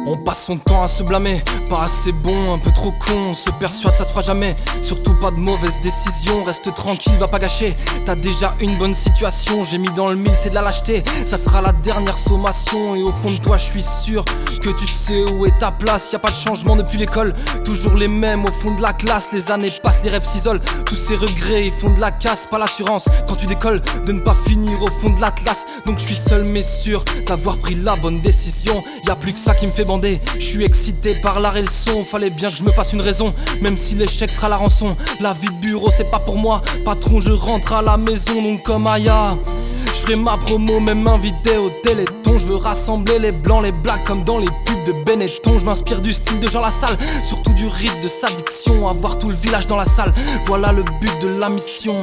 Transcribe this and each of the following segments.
On passe son temps à se blâmer, pas assez bon, un peu trop con. On se persuade ça se fera jamais, surtout pas de mauvaises décisions. Reste tranquille, va pas gâcher, t'as déjà une bonne situation. J'ai mis dans le mille, c'est de la lâcheté, ça sera la dernière sommation. Et au fond de toi je suis sûr que tu sais où est ta place. Y'a pas de changement depuis l'école, toujours les mêmes au fond de la classe. Les années passent, les rêves s'isolent, tous ces regrets ils font de la casse. Pas l'assurance quand tu décolles de ne pas finir au fond de l'atlas. Donc je suis seul mais sûr d'avoir pris la bonne décision. Y'a plus que ça qui me fait bander, je suis excité par l'art et le son. Fallait bien que je me fasse une raison, même si l'échec sera la rançon. La vie de bureau c'est pas pour moi, patron je rentre à la maison. Donc comme Aya, je ferai ma promo, même invité au téléthon. Je veux rassembler les blancs, les blacks comme dans les pubs de Benetton. Je m'inspire du style de Jean Lassalle, surtout du rythme de sa diction. Avoir tout le village dans la salle, voilà le but de la mission.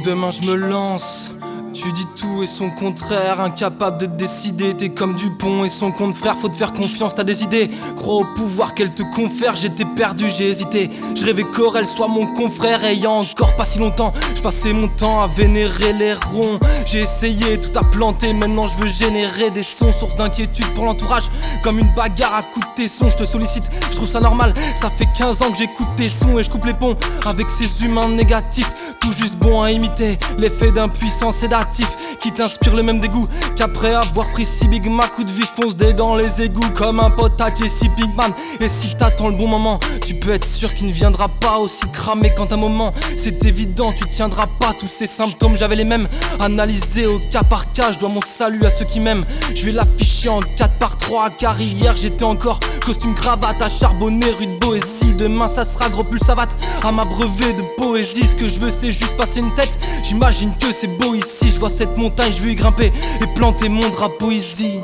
Demain je me lance, tu dis tout et son contraire. Incapable de décider, t'es comme Dupont et son compte frère. Faut te faire confiance, t'as des idées, crois au pouvoir qu'elle te confère. J'étais perdu, j'ai hésité, je rêvais qu'Aurel soit mon confrère. Ayant encore pas si longtemps, je passais mon temps à vénérer les ronds. J'ai essayé, tout a planté, maintenant je veux générer des sons. Source d'inquiétude pour l'entourage, comme une bagarre à coups de tesson. Je te sollicite, je trouve ça normal, ça fait 15 ans que j'écoute tes sons. Et je coupe les ponts avec ces humains négatifs, tout juste bons à imiter. L'effet d'un puissant sédatif qui t'inspire le même dégoût qu'après avoir pris 6 Big Mac ou de vie fonce des dans les égouts. Comme un pote à Jesse Pinkman. Et si t'attends le bon moment, tu peux être sûr qu'il ne viendra pas aussi cramé quand un moment. C'est évident, tu tiendras pas. Tous ces symptômes, j'avais les mêmes, analysés au cas par cas. Je dois mon salut à ceux qui m'aiment, je vais l'afficher en 4x3. Car hier j'étais encore costume cravate à charbonner rue de Boétie. Demain ça sera gros pull savate à m'abreuver de poésie. Ce que je veux c'est juste passer une tête, j'imagine que c'est beau ici. Je vois cette montagne, je veux y grimper et planter mon drapeau ici.